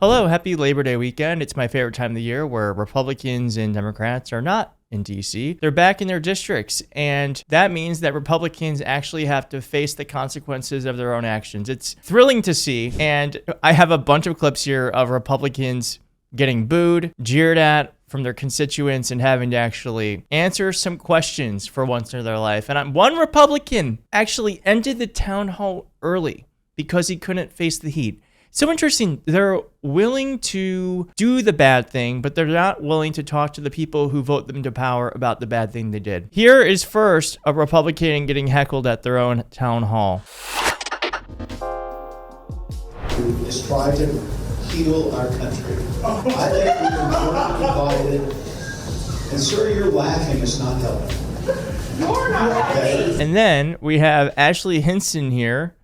Hello, happy Labor Day weekend. It's my favorite time of the year where Republicans and Democrats are not in DC. They're back in their districts, and that means that Republicans actually have to face the consequences of their own actions. It's thrilling to see, and I have a bunch of clips here of Republicans getting booed, jeered at from their constituents, and having to actually answer some questions for once in their life. And one Republican actually ended the town hall early because he couldn't face the heat. So interesting. They're willing to do the bad thing, but they're not willing to talk to the people who vote them to power about the bad thing they did. Here is first a Republican getting heckled at their own town hall. Is try to heal our country. I think we've been more divided. And sir, you're laughing. It's not helping. You're not okay. And then we have Ashley Hinson here,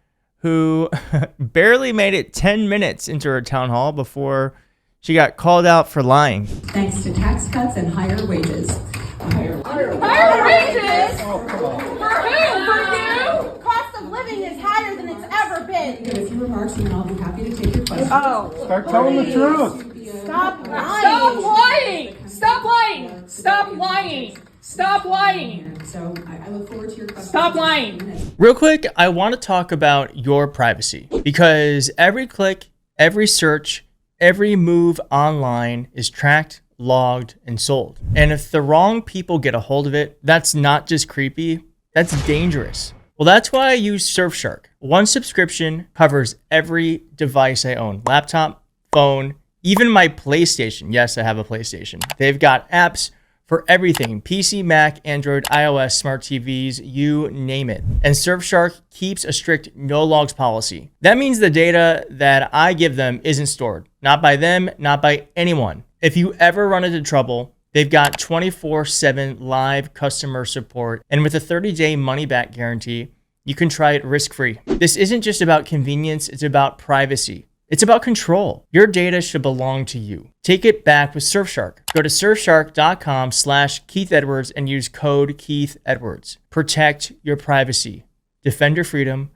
who barely made it 10 minutes into her town hall before she got called out for lying. Thanks to tax cuts and higher wages. Higher wages? For who? For you? Cost of living is higher than it's ever been. Give a few remarks and then I'll be happy to take your questions. Start telling the truth. Stop lying. Stop lying. Stop lying. Stop lying. Stop lying. So I look forward to your questions. Stop lying. Real quick, I want to talk about your privacy, because every click, every search, every move online is tracked, logged, and sold. And if the wrong people get a hold of it, that's not just creepy, that's dangerous. Well, that's why I use Surfshark. One subscription covers every device I own: laptop, phone, even my PlayStation. Yes, I have a PlayStation. They've got apps for everything: PC, Mac, Android, iOS, smart TVs, you name it. And Surfshark keeps a strict no logs policy. That means the data that I give them isn't stored. Not by them, not by anyone. If you ever run into trouble, they've got 24/7 live customer support. And with a 30-day money-back guarantee, you can try it risk-free. This isn't just about convenience, it's about privacy. It's about control. Your data should belong to you. Take it back with Surfshark. Go to surfshark.com/Keith Edwards and use code Keith Edwards. Protect your privacy. Defend your freedom.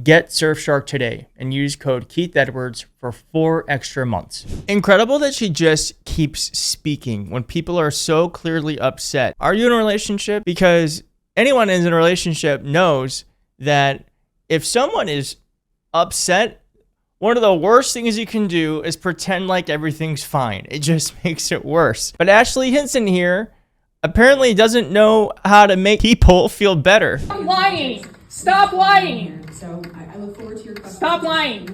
Get Surfshark today and use code Keith Edwards for 4 extra months. Incredible that she just keeps speaking when people are so clearly upset. Are you in a relationship? Because anyone who's in a relationship knows that if someone is upset, one of the worst things you can do is pretend like everything's fine. It just makes it worse. But Ashley Hinson here apparently doesn't know how to make people feel better. Stop lying. Stop lying. So I look forward to your questions. Stop lying.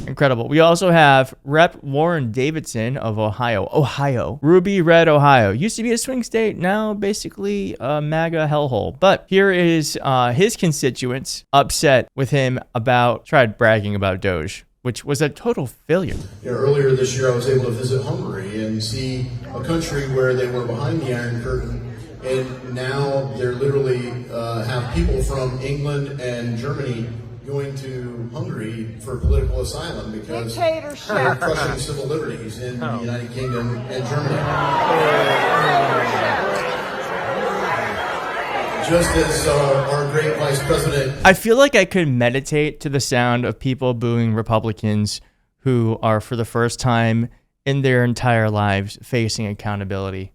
Incredible. We also have Rep. Warren Davidson of Ohio. Ruby Red, Ohio. Used to be a swing state, now basically a MAGA hellhole. But here is his constituents upset with him tried bragging about Doge, which was a total failure. Earlier this year, I was able to visit Hungary and see a country where they were behind the Iron Curtain, and now they're literally have people from England and Germany going to Hungary for political asylum because they're crushing civil liberties in the United Kingdom and Germany. Just as our great vice president. I feel like I could meditate to the sound of people booing Republicans who are for the first time in their entire lives facing accountability.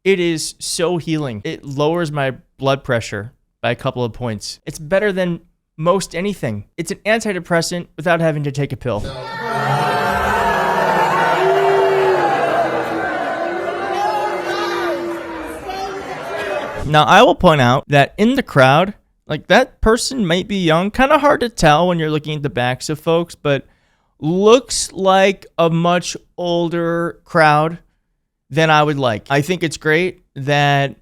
It is so healing. It lowers my blood pressure by a couple of points. It's better than most anything. It's an antidepressant without having to take a pill. Now, I will point out that in the crowd, like, that person might be young, kind of hard to tell when you're looking at the backs of folks, but looks like a much older crowd than I would like. I think it's great that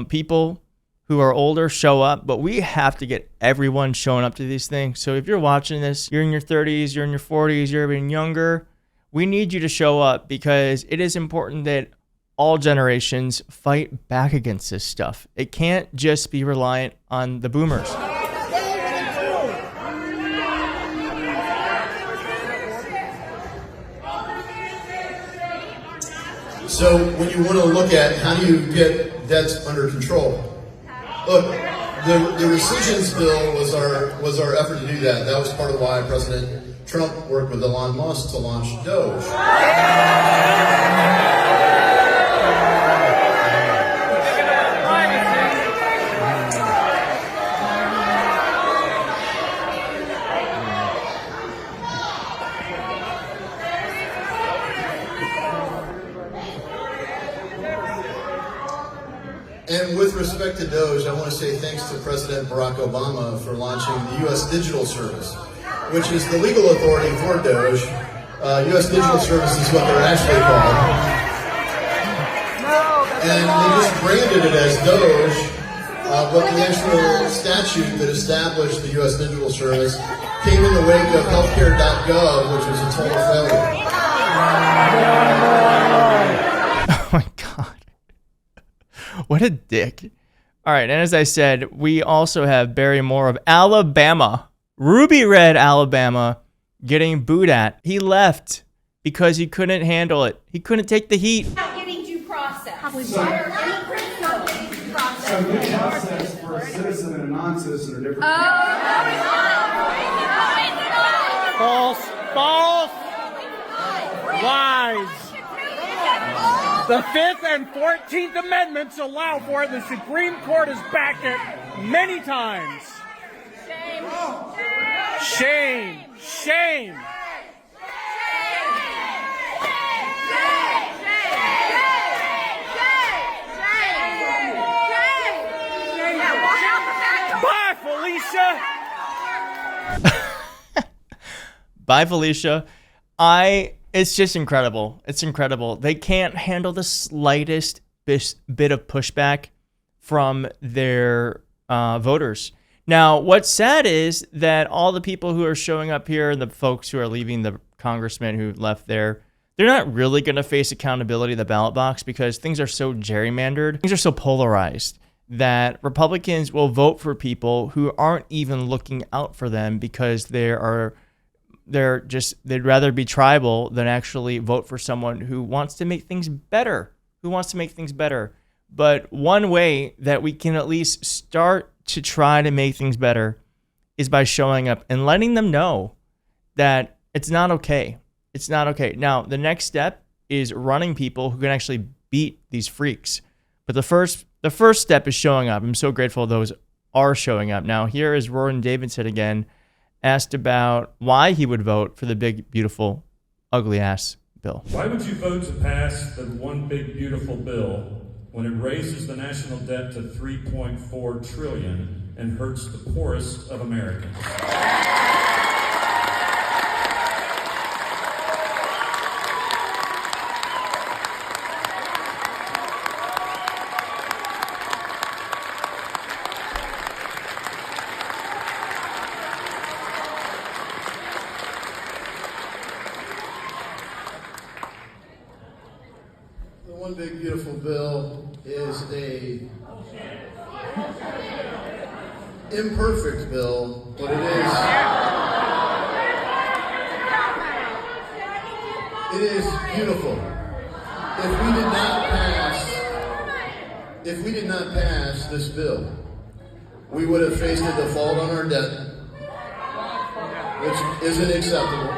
people who are older show up, but we have to get everyone showing up to these things. So if you're watching this, you're in your 30s, you're in your 40s, you're even younger, we need you to show up, because it is important that all generations fight back against this stuff. It can't just be reliant on the boomers. So when you want to look at how do you get debts under control, look, the rescissions bill was our effort to do that. That was part of why President Trump worked with Elon Musk to launch Doge. And with respect to Doge, I want to say thanks to President Barack Obama for launching the U.S. Digital Service, which is the legal authority for Doge. U.S. Digital Service is what they're actually called. And they just branded it as Doge, but the actual statute that established the U.S. Digital Service came in the wake of healthcare.gov, which was a total failure. Oh my God. What a dick. All right. And as I said, we also have Barry Moore of Alabama, Ruby Red, Alabama, getting booed at. He left because he couldn't handle it. He couldn't take the heat. Not getting due process. So due process for a citizen and a non-citizen are different. False. False. Lies. The 5th and 14th Amendments allow for it. The Supreme Court has backed it many times. Shame. Shame. Bye, Felicia. Bye, Felicia. It's just incredible. It's incredible. They can't handle the slightest bit of pushback from their voters. Now, what's sad is that all the people who are showing up here and the folks who are leaving, the congressmen who left there, they're not really going to face accountability in the ballot box because things are so gerrymandered. Things are so polarized that Republicans will vote for people who aren't even looking out for them because they'd rather be tribal than actually vote for someone who wants to make things better, But one way that we can at least start to try to make things better is by showing up and letting them know that it's not okay. It's not okay. Now, the next step is running people who can actually beat these freaks. But the first step is showing up. I'm so grateful those are showing up. Now, here is Roran Davidson again, asked about why he would vote for the big, beautiful, ugly ass bill. Why would you vote to pass the one big, beautiful bill when it raises the national debt to $3.4 trillion and hurts the poorest of Americans? One big beautiful bill is a imperfect bill, but it is beautiful. If we did not pass this bill, we would have faced a default on our debt, which isn't acceptable.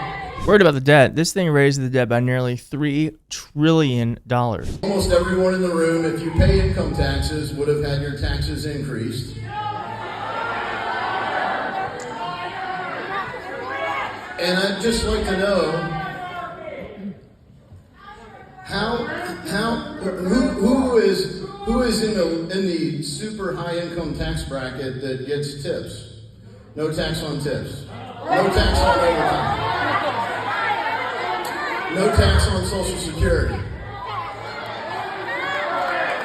Worried about the debt. This thing raised the debt by nearly $3 trillion. Almost everyone in the room, if you pay income taxes, would have had your taxes increased. And I'd just like to know who is in the super high income tax bracket that gets tips? No tax on tips. No tax on overtime. No tax on Social Security.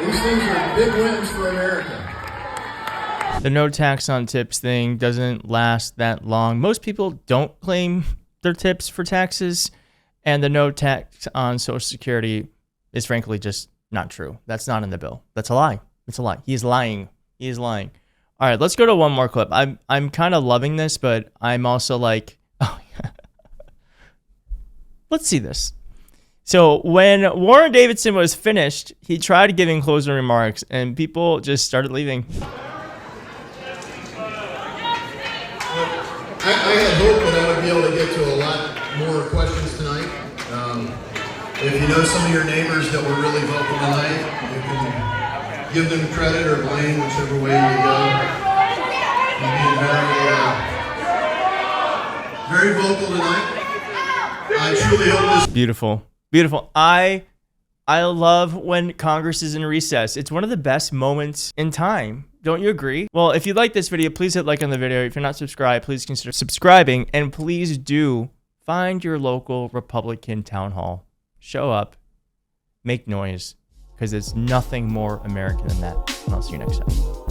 These things are big wins for America. The no tax on tips thing doesn't last that long. Most people don't claim their tips for taxes, and the no tax on Social Security is frankly just not true. That's not in the bill. That's a lie. It's a lie. He's lying. He is lying. All right, let's go to one more clip. I'm kind of loving this, but I'm also like, oh yeah. Let's see this. So when Warren Davidson was finished, he tried giving closing remarks, and people just started leaving. I had hoped that I would be able to get to a lot more questions tonight. If you know some of your neighbors that were really vocal tonight, you can give them credit or blame, whichever way you go. You've been very vocal tonight. I truly hope this. Beautiful. Beautiful. I I love when Congress is in recess. It's one of the best moments in time. Don't you agree? Well, if you like this video, please hit like on the video. If you're not subscribed, please consider subscribing. And please do find your local Republican town hall. Show up. Make noise. Because there's nothing more American than that. And I'll see you next time.